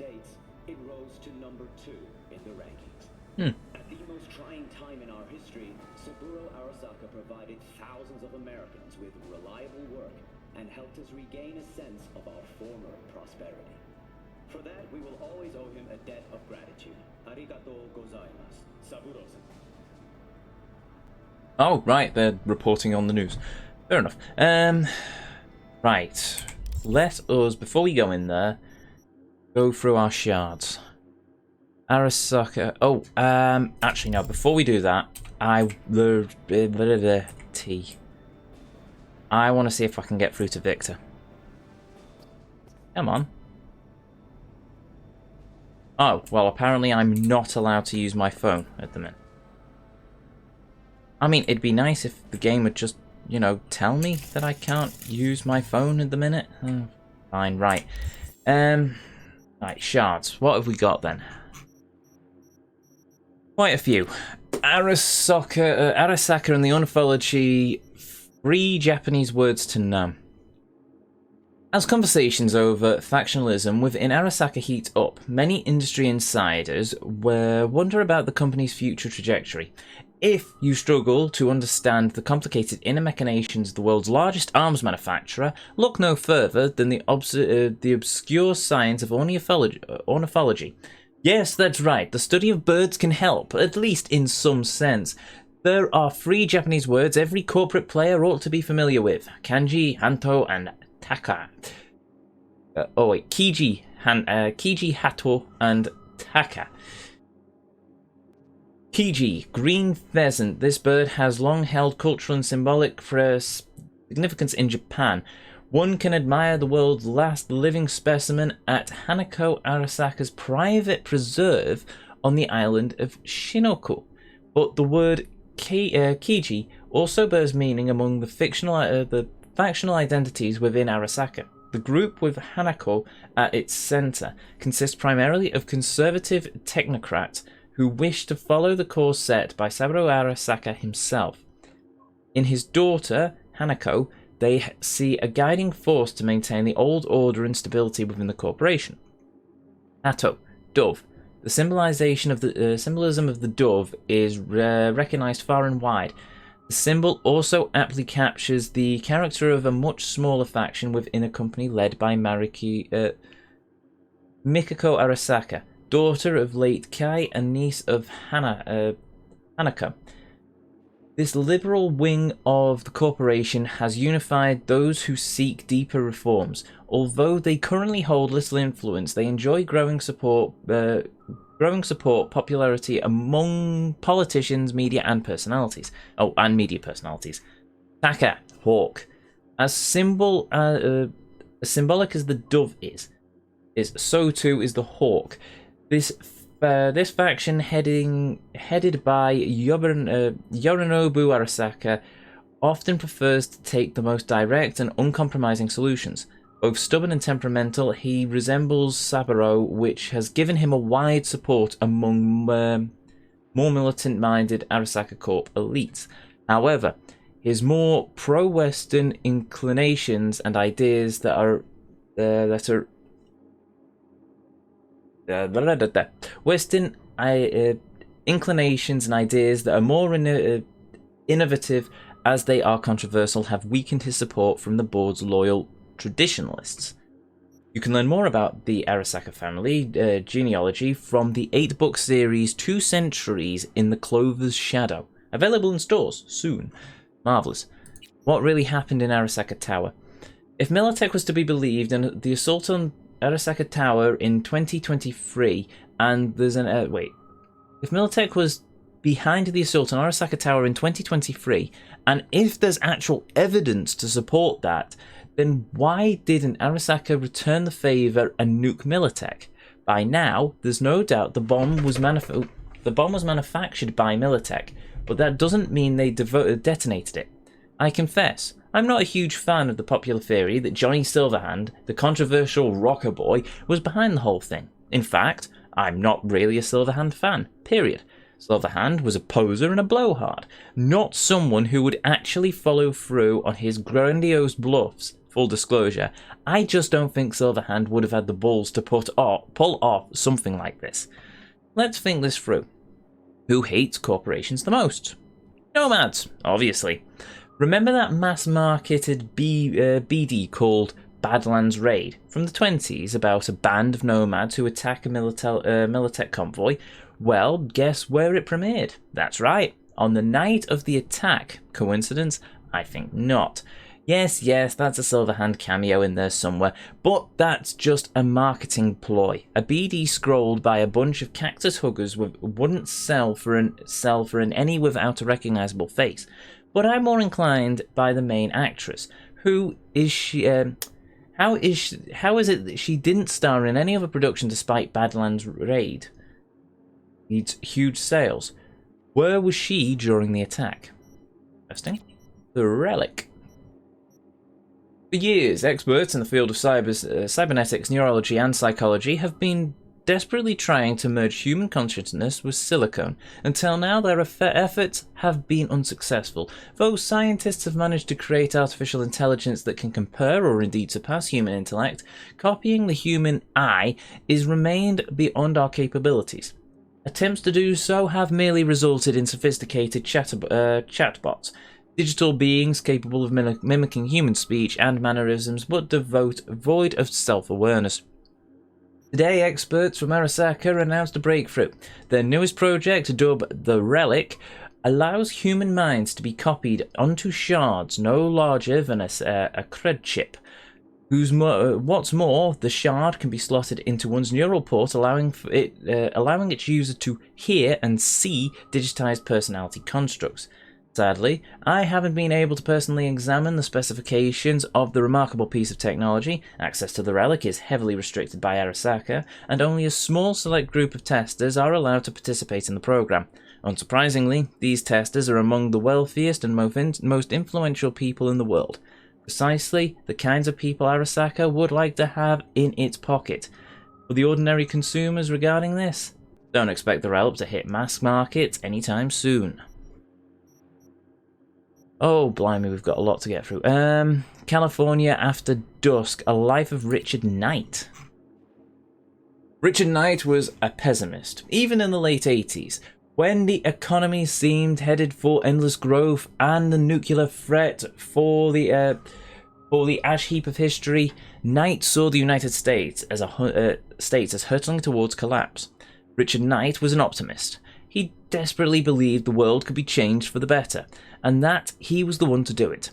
States, it rose to number 2 in the rankings. At the most trying time in our history, Saburo Arasaka provided thousands of Americans with reliable work and helped us regain a sense of our former prosperity. For that, we will always owe him a debt of gratitude. Arigato gozaimasu, Saburo-san. Oh, right, they're reporting on the news. Fair enough. Right. Let us, before we go in there, go through our shards. Arasaka. Oh, actually, no, before we do that, I want to see if I can get through to Victor. Come on. Oh, well, apparently I'm not allowed to use my phone at the minute. I mean, it'd be nice if the game would just, you know, tell me that I can't use my phone at the minute. Fine, right. Right, shards. What have we got then? Quite a few. Arasaka and the Unthology, 3 Japanese words to know. As conversations over factionalism within Arasaka heat up, many industry insiders wonder about the company's future trajectory. If you struggle to understand the complicated inner machinations of the world's largest arms manufacturer, look no further than the obscure science of ornithology. Yes, that's right, the study of birds can help, at least in some sense. There are 3 Japanese words every corporate player ought to be familiar with: kanji, hanto, and taka. Kiji, hato, and taka. Kiji, green pheasant. This bird has long held cultural and symbolic significance in Japan. One can admire the world's last living specimen at Hanako Arasaka's private preserve on the island of Shinoku. But the word Kiji also bears meaning among the factional identities within Arasaka. The group with Hanako at its center consists primarily of conservative technocrats who wish to follow the course set by Saburo Arasaka himself. In his daughter, Hanako, they see a guiding force to maintain the old order and stability within the corporation. Hato, dove. The symbolism of the dove is recognised far and wide. The symbol also aptly captures the character of a much smaller faction within a company led by Mikako Arasaka, daughter of late Kai and niece of Hanako. This liberal wing of the corporation has unified those who seek deeper reforms. Although they currently hold little influence, they enjoy growing support, popularity among politicians, media, and personalities. Oh, and media personalities. Taka, hawk. As symbolic as the dove is so too is the hawk. This faction headed by Yorinobu Arasaka often prefers to take the most direct and uncompromising solutions. Both stubborn and temperamental, he resembles Saburo, which has given him a wide support among more militant-minded Arasaka Corp elites. However, his more pro-Western inclinations and ideas Western inclinations and ideas that are more innovative as they are controversial have weakened his support from the board's loyal traditionalists. You can learn more about the Arasaka family genealogy from the 8-book series 2 Centuries in the Clover's Shadow, available in stores soon. Marvellous. What really happened in Arasaka Tower? If Militech was to be believed, and the assault on Arasaka Tower in 2023, and there's an if Militech was behind the assault on Arasaka Tower in 2023, and if there's actual evidence to support that, then why didn't Arasaka return the favour and nuke Militech? By now, there's no doubt the bomb was manufactured by Militech, but that doesn't mean they detonated it. I confess, I'm not a huge fan of the popular theory that Johnny Silverhand, the controversial rocker boy, was behind the whole thing. In fact, I'm not really a Silverhand fan, period. Silverhand was a poser and a blowhard, not someone who would actually follow through on his grandiose bluffs. full disclosure, I just don't think Silverhand would have had the balls to pull off something like this. Let's think this through. Who hates corporations the most? Nomads, obviously. Remember that mass-marketed BD called Badlands Raid from the 20s about a band of nomads who attack a Militech convoy? Well, guess where it premiered? That's right, on the night of the attack. Coincidence? I think not. Yes, that's a Silverhand cameo in there somewhere, but that's just a marketing ploy. A BD scrolled by a bunch of cactus huggers wouldn't sell for an any without a recognizable face. But I'm more inclined by the main actress. Who is she? How is it that she didn't star in any other production despite Badlands Raid? Needs huge sales. Where was she during the attack? Interesting. The Relic. For years, experts in the field of cybernetics, neurology, and psychology have been desperately trying to merge human consciousness with silicone. Until now, their efforts have been unsuccessful. Though scientists have managed to create artificial intelligence that can compare or indeed surpass human intellect, copying the human eye is remained beyond our capabilities. Attempts to do so have merely resulted in sophisticated chatbots. Digital beings capable of mimicking human speech and mannerisms, but devoid of self-awareness. Today, experts from Arasaka announced a breakthrough. Their newest project, dubbed The Relic, allows human minds to be copied onto shards no larger than a cred chip. What's more, the shard can be slotted into one's neural port, allowing its user to hear and see digitized personality constructs. Sadly, I haven't been able to personally examine the specifications of the remarkable piece of technology. Access to the relic is heavily restricted by Arasaka, and only a small select group of testers are allowed to participate in the program. Unsurprisingly, these testers are among the wealthiest and most influential people in the world. Precisely the kinds of people Arasaka would like to have in its pocket. For the ordinary consumers regarding this, don't expect the relic to hit mass markets anytime soon. Oh, blimey, we've got a lot to get through. California After Dusk, A Life of Richard Knight. Richard Knight was a pessimist, even in the late 80s, when the economy seemed headed for endless growth and the nuclear threat for the ash heap of history. Knight saw the United States as hurtling towards collapse. Richard Knight was an optimist. He desperately believed the world could be changed for the better, and that he was the one to do it.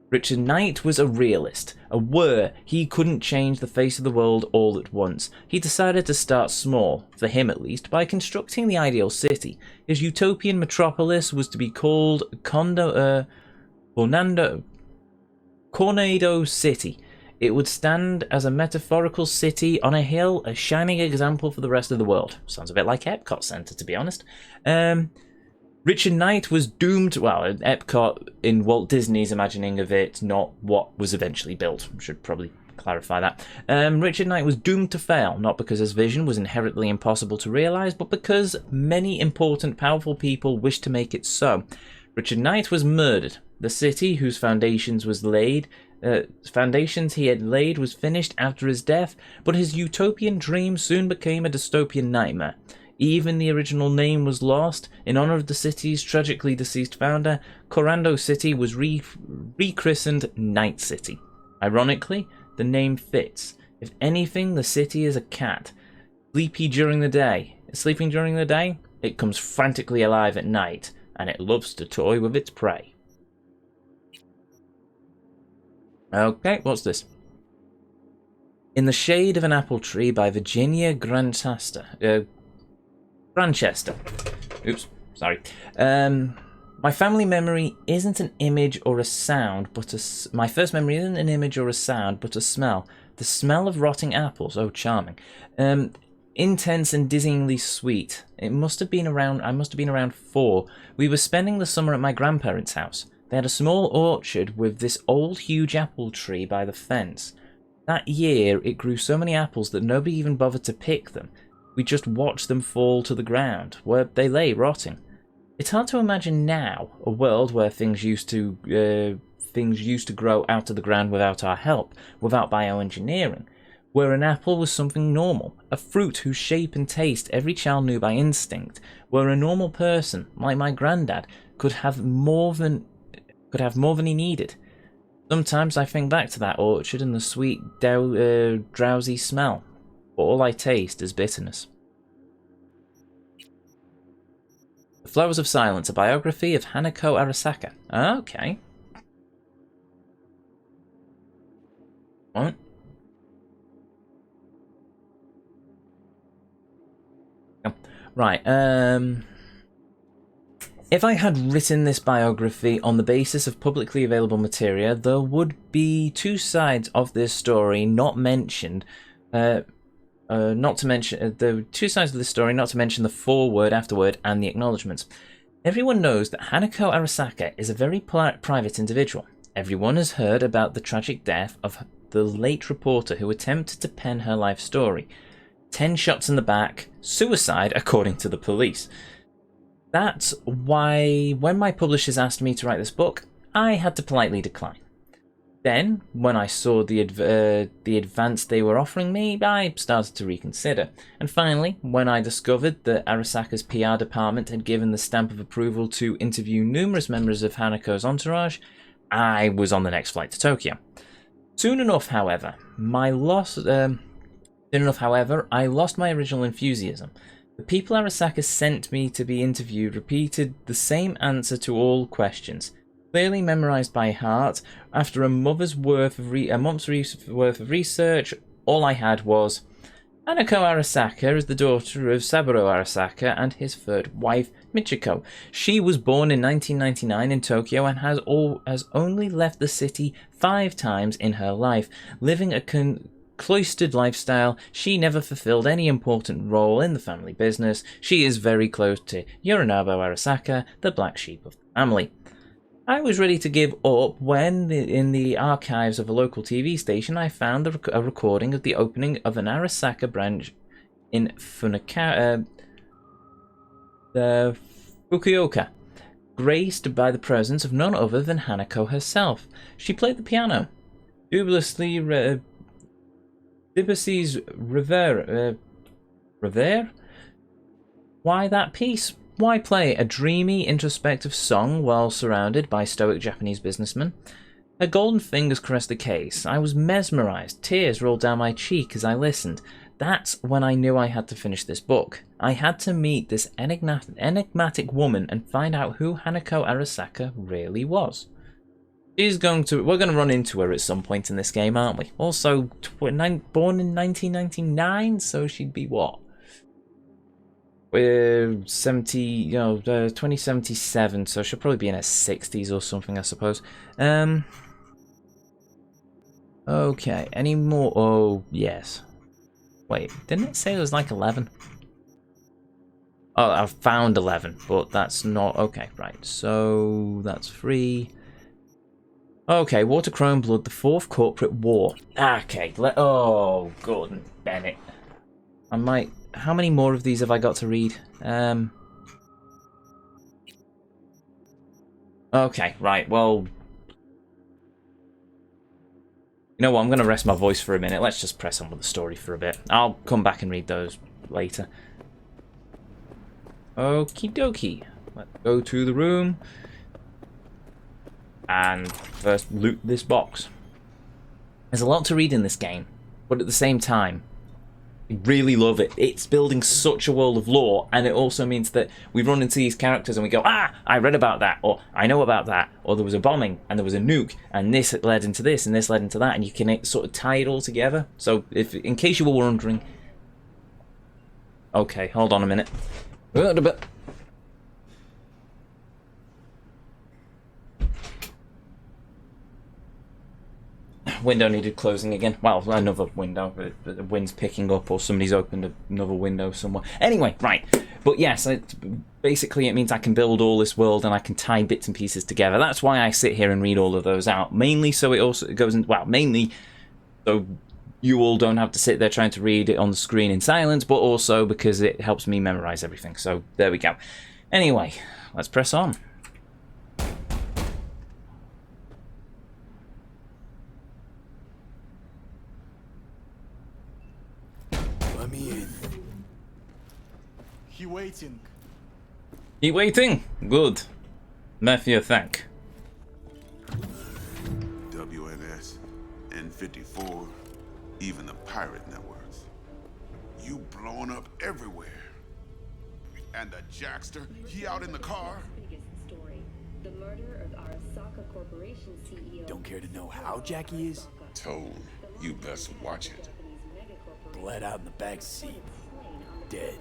Richard Knight was a realist, aware he couldn't change the face of the world all at once. He decided to start small, for him at least, by constructing the ideal city. His utopian metropolis was to be called Tornado City. It would stand as a metaphorical city on a hill, a shining example for the rest of the world. Sounds a bit like Epcot Center, to be honest. Richard Knight was doomed. Well, Epcot in Walt Disney's imagining of it, not what was eventually built. I should probably clarify that. Richard Knight was doomed to fail, not because his vision was inherently impossible to realize, but because many important, powerful people wished to make it so. Richard Knight was murdered. The city whose foundations he had laid was finished after his death, but his utopian dream soon became a dystopian nightmare. Even the original name was lost. In honor of the city's tragically deceased founder, Corando City was rechristened Night City. Ironically, the name fits. If anything, the city is a cat. Sleeping during the day, it comes frantically alive at night, and it loves to toy with its prey. Okay, what's this? In the Shade of an Apple Tree by Virginia Grantchester. Oops, sorry. My family memory isn't an image or a sound, but my first memory isn't an image or a sound, but a smell. The smell of rotting apples. Oh, charming. Intense and dizzyingly sweet. I must have been around 4. We were spending the summer at my grandparents' house. They had a small orchard with this old huge apple tree by the fence. That year, it grew so many apples that nobody even bothered to pick them. We just watched them fall to the ground, where they lay rotting. It's hard to imagine now, a world where things used to things used to grow out of the ground without our help, without bioengineering, where an apple was something normal, a fruit whose shape and taste every child knew by instinct, where a normal person, like my granddad, could have more than he needed. Sometimes I think back to that orchard and the sweet, drowsy smell, but all I taste is bitterness. The Flowers of Silence, a biography of Hanako Arasaka. Okay. What? Right, if I had written this biography on the basis of publicly available material, there would be two sides of this story not mentioned. The two sides of the story, not to mention the foreword, afterword, and the acknowledgements. Everyone knows that Hanako Arasaka is a very private individual. Everyone has heard about the tragic death of the late reporter who attempted to pen her life story. 10 shots in the back, suicide according to the police. That's why when my publishers asked me to write this book, I had to politely decline. Then, when I saw the advance they were offering me, I started to reconsider. And finally, when I discovered that Arasaka's PR department had given the stamp of approval to interview numerous members of Hanako's entourage, I was on the next flight to Tokyo. Soon enough, however, I lost my original enthusiasm. The people Arasaka sent me to be interviewed repeated the same answer to all questions, clearly memorized by heart. After a month's worth of research, all I had was, Hanako Arasaka is the daughter of Saburo Arasaka and his third wife, Michiko. She was born in 1999 in Tokyo and has only left the city 5 times in her life, living a cloistered lifestyle. She never fulfilled any important role in the family business. She is very close to Yorinobu Arasaka, the black sheep of the family. I was ready to give up when, in the archives of a local TV station, I found a recording of the opening of an Arasaka branch in Fukuoka, graced by the presence of none other than Hanako herself. She played the piano, Debussy's Revere? Why that piece? Why play a dreamy, introspective song while surrounded by stoic Japanese businessmen? Her golden fingers caressed the case. I was mesmerized. Tears rolled down my cheek as I listened. That's when I knew I had to finish this book. I had to meet this enigmatic woman and find out who Hanako Arasaka really was. We're going to run into her at some point in this game, aren't we? Also, born in 1999, so she'd be what? 2077, so she'll probably be in her 60s or something, I suppose. Okay, any more? Oh, yes. Wait, didn't it say it was like 11? Oh, I've found 11, but that's not... Okay, right, so that's 3... Okay, Watercrone Blood, the 4th Corporate War. Okay, oh, Gordon Bennett. I might... How many more of these have I got to read? Okay, right, well... You know what, I'm going to rest my voice for a minute. Let's just press on with the story for a bit. I'll come back and read those later. Okie dokie. Let's go to the room. And first loot this box. There's a lot to read in this game, but at the same time, I really love it. It's building such a world of lore, and it also means that we run into these characters and we go, ah, I read about that, or I know about that, or there was a bombing, and there was a nuke, and this led into this, and this led into that, and you can sort of tie it all together. So, in case you were wondering... Okay, hold on a minute. Window needed closing again. Well, another window. The wind's picking up, or somebody's opened another window somewhere. Anyway, right. But yes, basically it means I can build all this world and I can tie bits and pieces together. That's why I sit here and read all of those out. Mainly so it also goes in... Well, mainly so you all don't have to sit there trying to read it on the screen in silence, but also because it helps me memorize everything. So there we go. Anyway, let's press on. in. He waiting. He waiting? Good. Mafia thank. WNS, N54, even the pirate networks. You blowing up everywhere. And the Jackster, he out in the car? Biggest story. The murder of Arasaka Corporation CEO. Don't care to know how Jackie is? Told, you best watch it. Bled out in the back seat. Dead.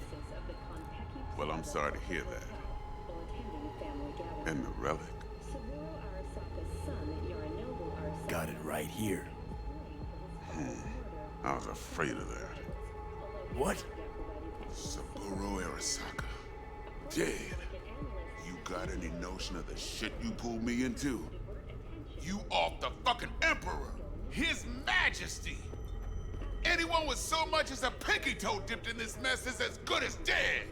Well, I'm sorry to hear that. And the relic? Got it right here. I was afraid of that. What? Saburo Arasaka. Dead. You got any notion of the shit you pulled me into? You off the fucking Emperor! His Majesty! Anyone with so much as a pinky toe dipped in this mess is as good as dead!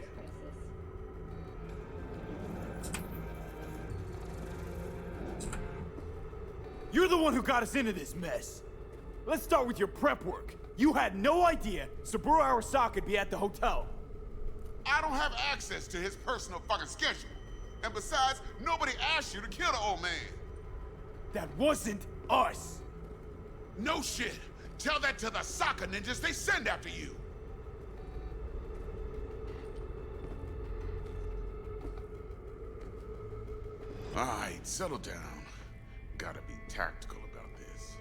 You're the one who got us into this mess. Let's start with your prep work. You had no idea Saburo Arasaka'd be at the hotel. I don't have access to his personal fucking schedule. And besides, nobody asked you to kill the old man. That wasn't us. No shit. Tell that to the soccer ninjas they send after you. All right, settle down. Gotta be tactical about this.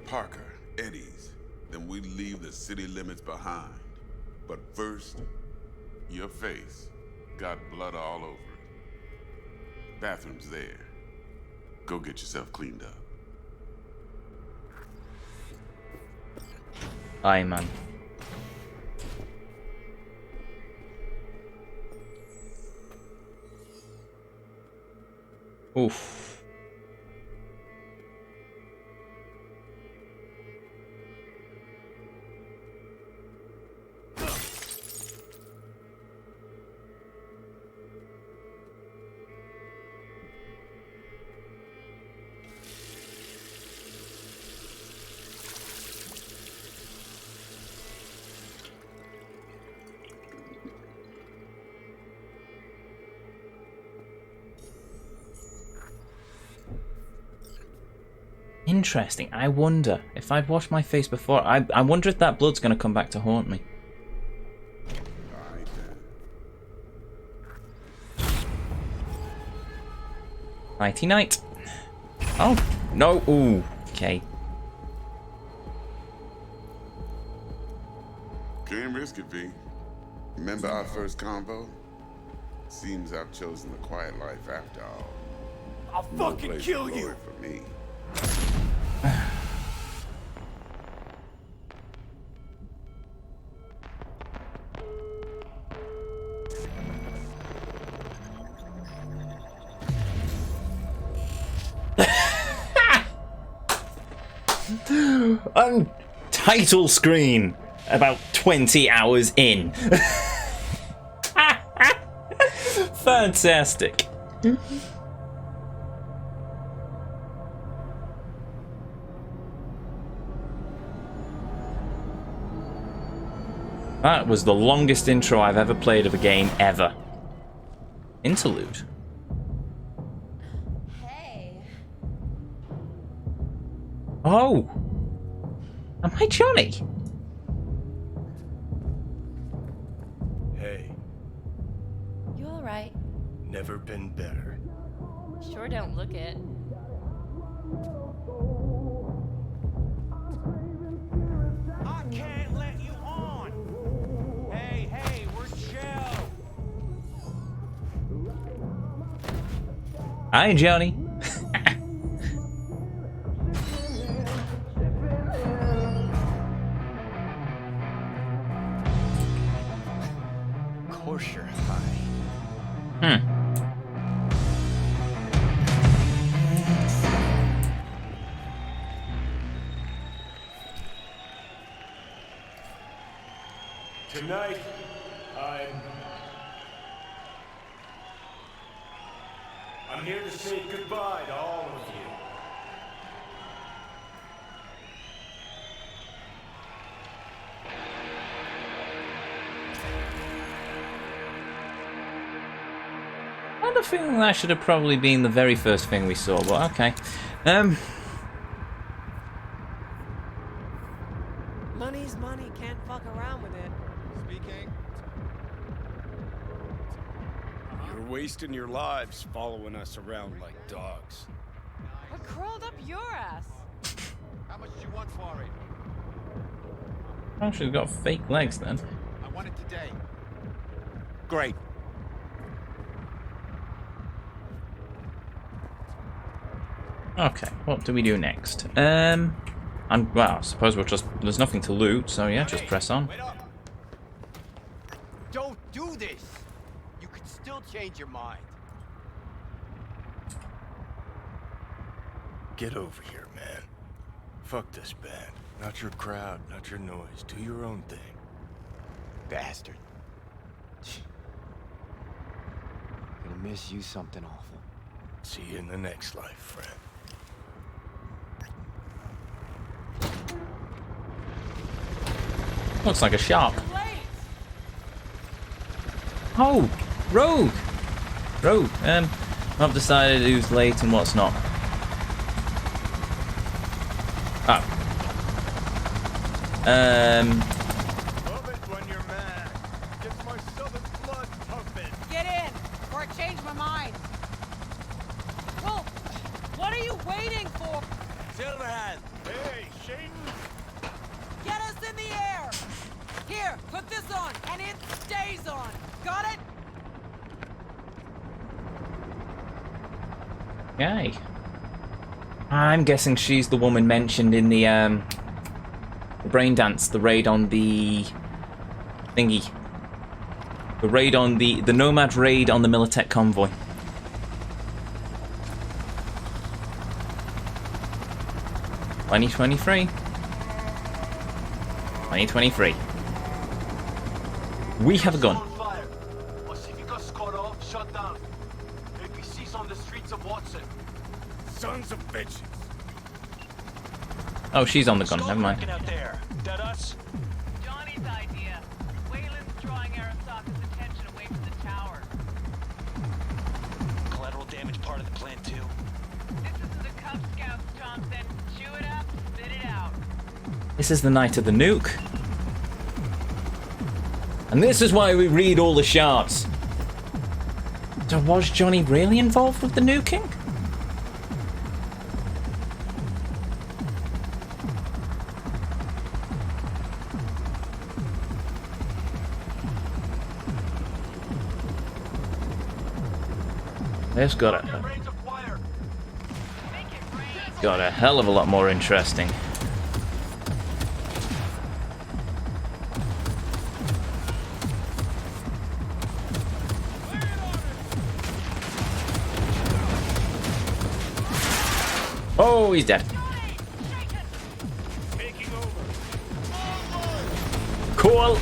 Parker, Eddie's. Then we leave the city limits behind. But first, your face got blood all over it. Bathroom's there. Go get yourself cleaned up. Aye, man. Oof. Interesting. I wonder if I'd washed my face before. I wonder if that blood's going to come back to haunt me. Nighty night. Oh no! Ooh. Okay. Can't risk it, V. Remember our first convo? Seems I've chosen the quiet life after all. I'll fucking kill you! For me. On title screen about 20 hours in. Fantastic. That was the longest intro I've ever played of a game ever. Interlude. Hey. Oh. Am I Johnny? Hey, You alright? never been better. Sure don't look it. I can't let you on! Hey, we're chill! Hi, Johnny. Of course you're high. Tonight, I'm here to say goodbye to all of you. feeling that should have probably been the very first thing we saw, but okay. Money's money, can't fuck around with it. Speaking. You're wasting your lives following us around like dogs. What crawled up your ass? How much do you want for it? Oh, she's got fake legs then. I want it today. Great. Okay, what do we do next? Well, I suppose we'll just... There's nothing to loot, so yeah, just press on. Wait up. Don't do this. You could still change your mind. Get over here, man. Fuck this band. Not your crowd, not your noise. Do your own thing. Bastard. Gonna miss you something awful. See you in the next life, friend. Looks like a shark. Oh, Rogue! Rogue, I've decided who's late and what's not. Oh. Love it when you're mad. Gets my southern blood pumping. Get in, or I change my mind. Well, what are you waiting for? Silverhand. Hey, Shaden. Get us in the air! Here, put this on, and it stays on. Got it? Yay. I'm guessing she's the woman mentioned in the brain dance, the raid on the thingy. The raid on the Nomad raid on the Militech convoy. (2023). 2023. We have a gun. Sons of bitches. Oh, she's on the gun. Never mind. Out there. That us? Johnny's idea. Wayland's drawing Arasaka's attention away from the tower. Collateral damage part of the plan too. This isn't the Cub Scouts, Thompson. Chew it up, spit it out. This is the night of the nuke. And this is why we read all the shards. So was Johnny really involved with the nuking? This got a hell of a lot more interesting. Oh, he's dead. Cool.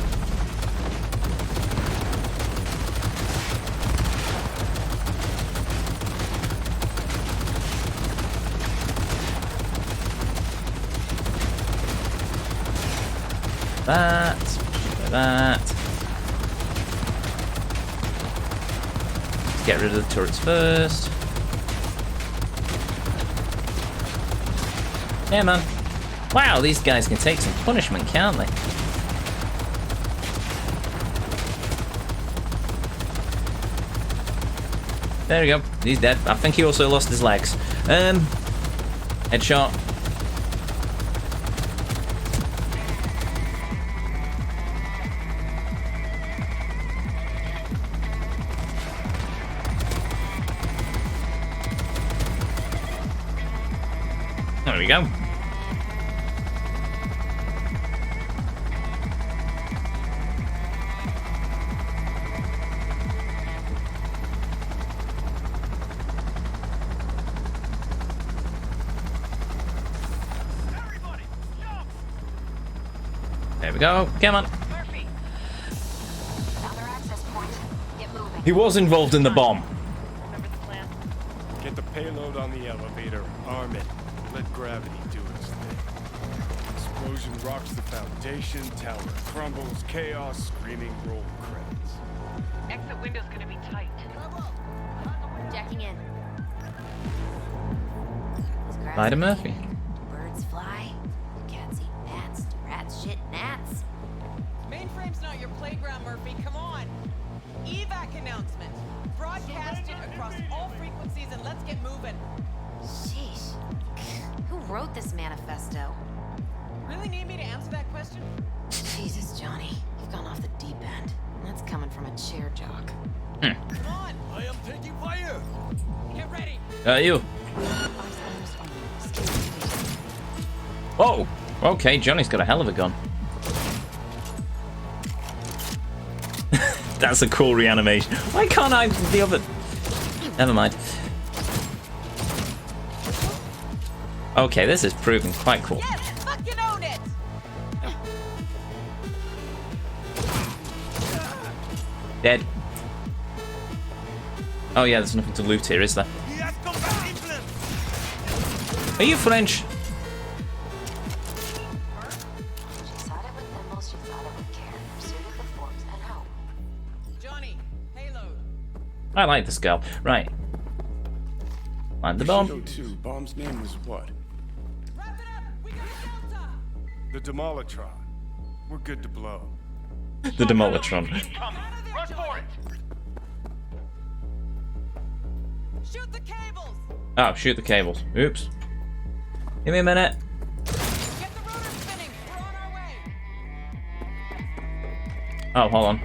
That. Let's get rid of the turrets first. Yeah, man. Wow, these guys can take some punishment, can't they? There we go. He's dead. I think he also lost his legs. Headshot. There we go. There we go. Come on. Murphy. Found our access point. Get moving. He was involved in the bomb. Remember the plan? Get the payload on the elevator. Arm it. Let gravity do its thing. Explosion rocks the foundation. Tower crumbles. Chaos. Screaming roll credits. Exit window's gonna be tight. Jacking in. Spider Murphy. Birds fly. Cats eat bats. Rats shit gnats. Mainframe's not your playground, Murphy. Come on. Evac announcement. Broadcasted across all frequencies and let's get moving. Sheesh. Who wrote this manifesto? Really need me to answer that question? Jesus, Johnny. You've gone off the deep end. That's coming from a chair jock. Come on. I am taking fire. Get ready. You. Whoa. Okay, Johnny's got a hell of a gun. That's a cool reanimation. Why can't I the other? Never mind. Okay, this is proving quite cool. Yes, fucking own it. Dead. Oh yeah, there's nothing to loot here, is there? Are you French? Johnny, payload. I like this girl. Right. Find the bomb. Two. Bomb's name was what? Wrap it up. We got a Delta. The Demolitron. We're good to blow. The Demolitron. Run for it! Shoot the cables. Oh, shoot the cables. Oops. Give me a minute. Get the rotor spinning. We're on our way. Oh, hold on.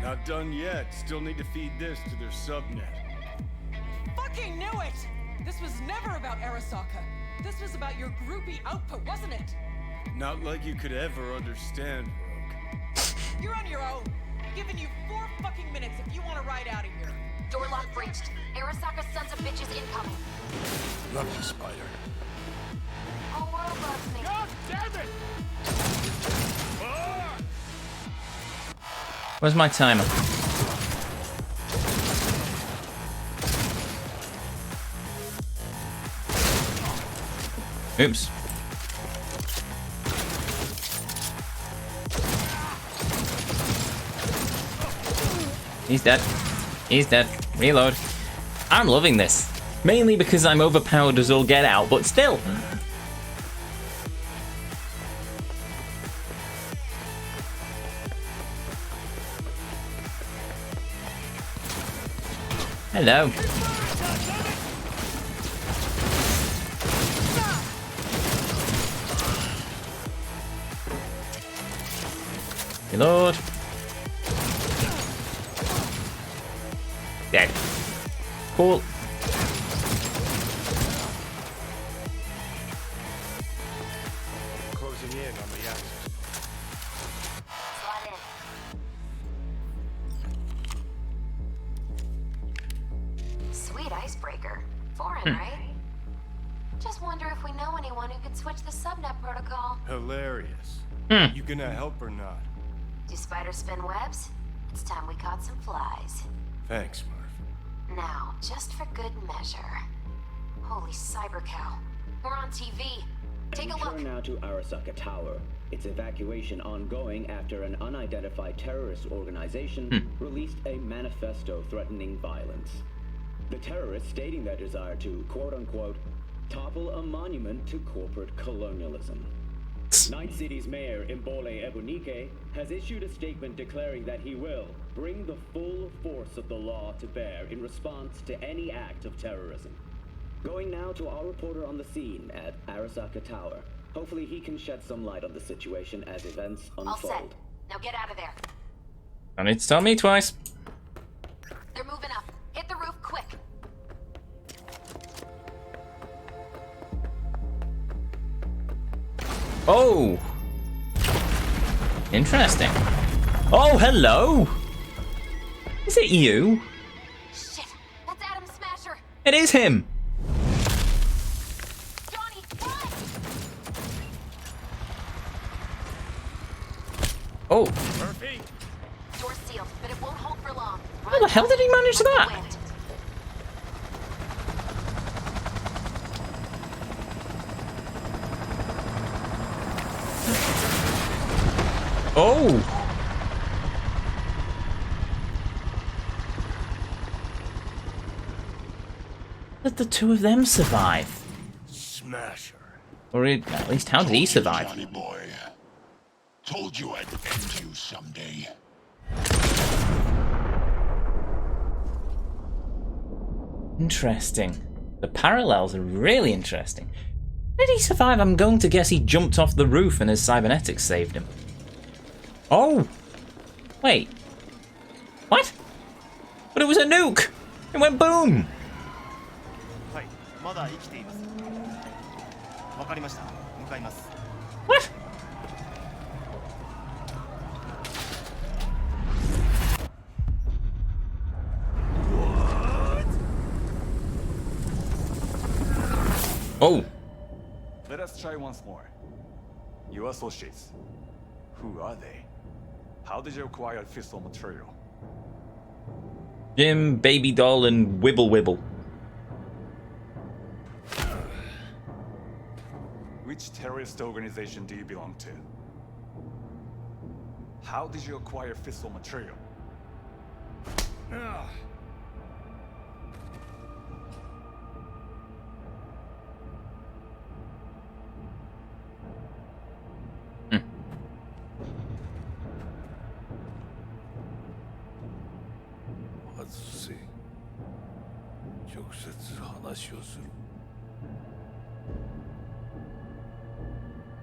Not done yet. Still need to feed this to their subnet. Fucking knew it. This was never about Arasaka. This was about your groupie output, wasn't it? Not like you could ever understand, Rogue. You're on your own. Giving you 4 fucking minutes if you want to ride out of here. Door lock breached. Arasaka sons of bitches incoming. Love you, Spider. Whole world loves me. God damn it! Where's my timer? Oops. He's dead. He's dead. Reload. I'm loving this. Mainly because I'm overpowered as all get out, but still. Hello. Reload. Dead. Cool. Closing in on the access. Slide in. Sweet icebreaker. Foreign, right? Just wonder if we know anyone who could switch the subnet protocol. Hilarious. Hmm. You gonna help or not? Do spiders spin webs? It's time we caught some flies. Thanks, Murph. Now, just for good measure. Holy cyber cow. We're on TV. Take a look. Turn now to Arasaka Tower. Its evacuation ongoing after an unidentified terrorist organization released a manifesto threatening violence. The terrorists stating their desire to, quote-unquote, topple a monument to corporate colonialism. Night City's mayor, Imbole Ebunike, has issued a statement declaring that he will bring the full force of the law to bear in response to any act of terrorism. Going now to our reporter on the scene at Arasaka Tower. Hopefully he can shed some light on the situation as events unfold. All set. Now get out of there. Don't need to tell me twice. They're moving up. Hit the roof quick. Oh! Interesting. Oh, hello! Is it you? Shit, that's Adam Smasher. It is him! Johnny, run! Oh. Murphy! Door's sealed, but it won't hold for long. How the hell did he manage that? Wind. Oh! did the two of them survive? Smasher. Or at least how did he survive? Johnny boy. Told you I'd end you someday. Interesting. The parallels are really interesting. How did he survive? I'm going to guess he jumped off the roof and his cybernetics saved him. Oh! Wait. What? But it was a nuke! It went boom! What? Oh! Let us try once more. Your associates. Who are they? How did you acquire fissile material? Jim, Baby Doll, and Wibble Wibble. Which terrorist organization do you belong to? How did you acquire fissile material?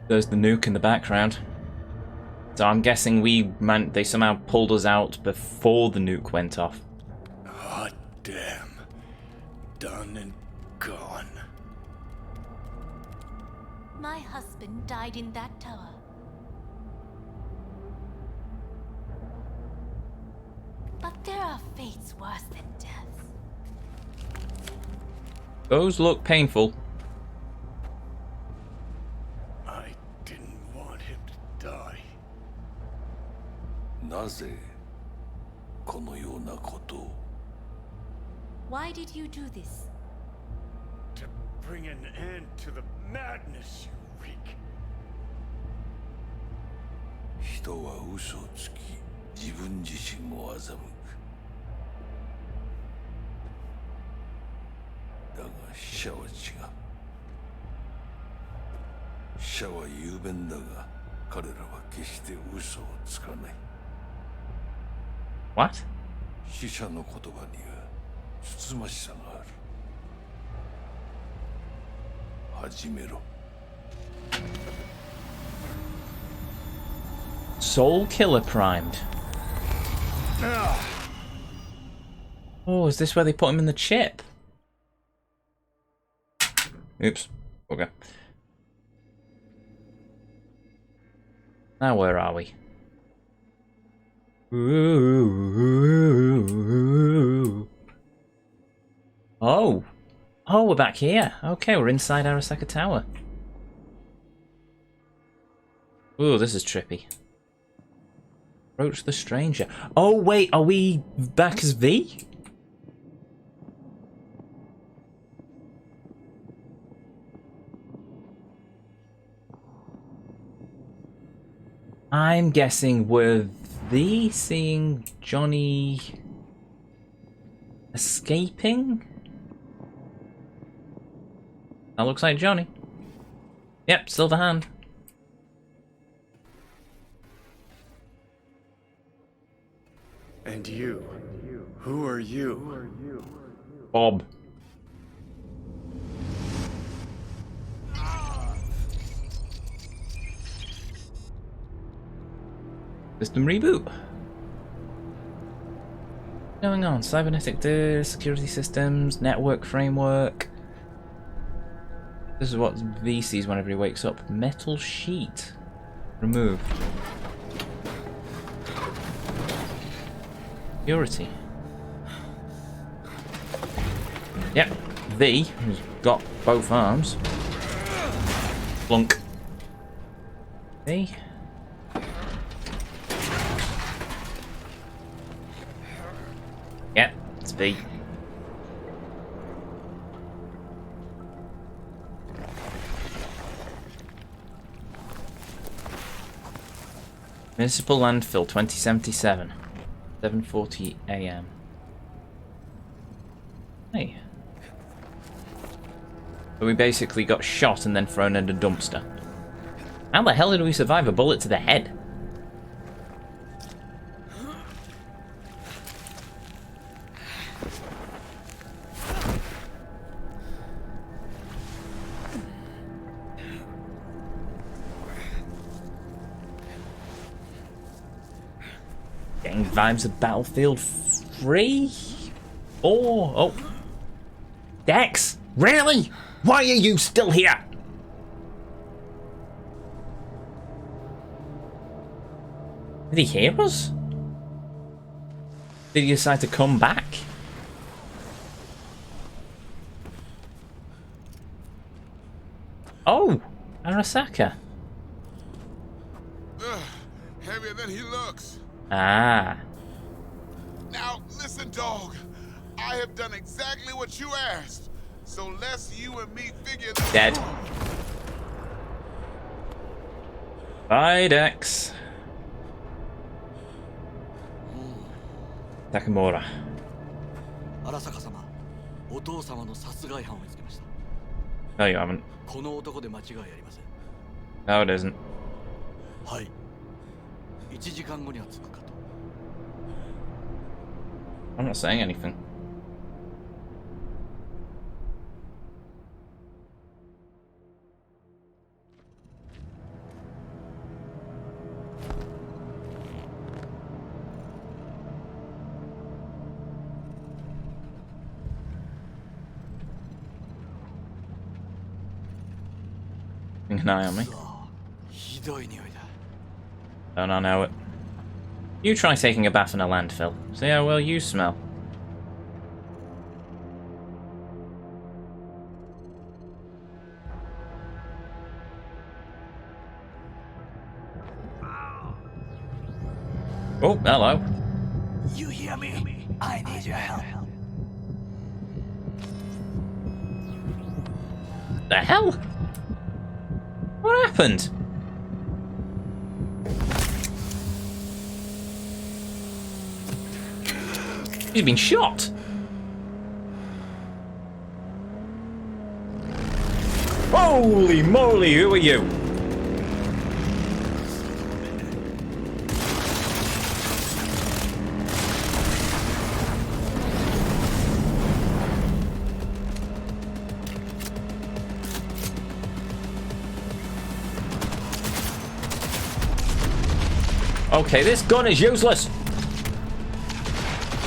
There's the nuke in the background. So I'm guessing they somehow pulled us out before the nuke went off. Hot damn. Done and gone. My husband died in that tower. But there are fates worse than death. Those look painful. I didn't want him to die. なぜこのようなことを? Why did you do this? To bring an end to the madness you wreak. 人は嘘をつき、自分自身も欺く。だが死者は違う。死者は雄弁だが、彼らは決して嘘をつかない。What? 死者の言葉にはつつましさがある。始めろ。Soul Killer primed. Oh, is this where they put him in the chip? Oops. Okay. Now where are we? Oh. Oh, we're back here. Okay, we're inside Arasaka Tower. Ooh, this is trippy. Approach the stranger. Oh, wait, are we back as V? I'm guessing we're V seeing Johnny escaping? That looks like Johnny. Yep, silver hand. And you? Who are you? Bob. System reboot. What's going on? Cybernetic disk, security systems, network framework. This is what V sees whenever he wakes up. Metal sheet. Removed. Security. Yep. V, who's got both arms. Plunk. V. Yep, it's V. Municipal landfill 2077. 7:40 AM. Hey. So we basically got shot and then thrown in a dumpster. How the hell did we survive a bullet to the head? Getting vibes of Battlefield 3? 4? Oh. Dex? Really? Why are you still here? Did he hear us? Did he decide to come back? Oh! Arasaka. Heavier than he looks. Ah. Now, listen, dog. I have done exactly what you asked. So let's you and me figure this Dead. out. Bye, Dex. Takamura. Arasaka-sama, お父様の殺害犯を見つけました。 No, you haven't. この男で間違いありません。 No, it isn't. はい。1時間後には着くかと。 I'm not saying anything. Keeping an eye on me. Don't I know it? You try taking a bath in a landfill. See how well you smell. Oh, hello. You hear me? I need your help. The hell? What happened? He's been shot. Holy moly, who are you? Okay, this gun is useless.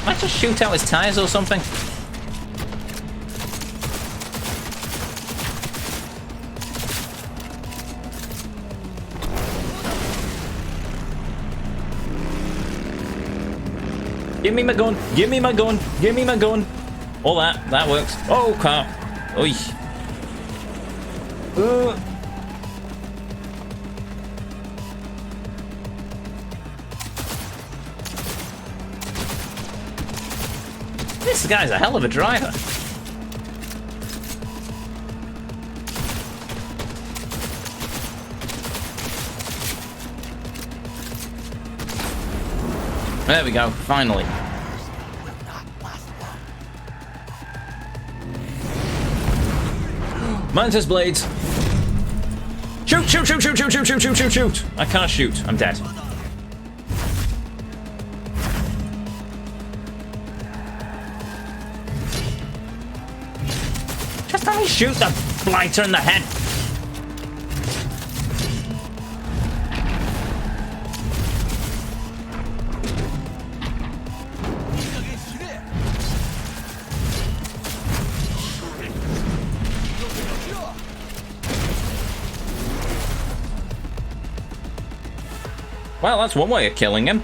Might just shoot out his tires or something. Give me my gun. Give me my gun. Give me my gun. All that works. Oh, car. Oi. This guy's a hell of a driver. There we go, finally. Mantis blades. Shoot, shoot, shoot, shoot, shoot, shoot, shoot, shoot, shoot, shoot. I can't shoot, I'm dead. Just let me shoot the blighter in the head. Well, that's one way of killing him.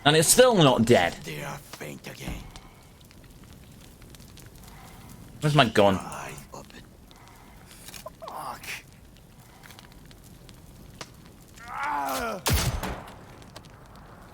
And it's still not dead. They are faint again. Where's my gun?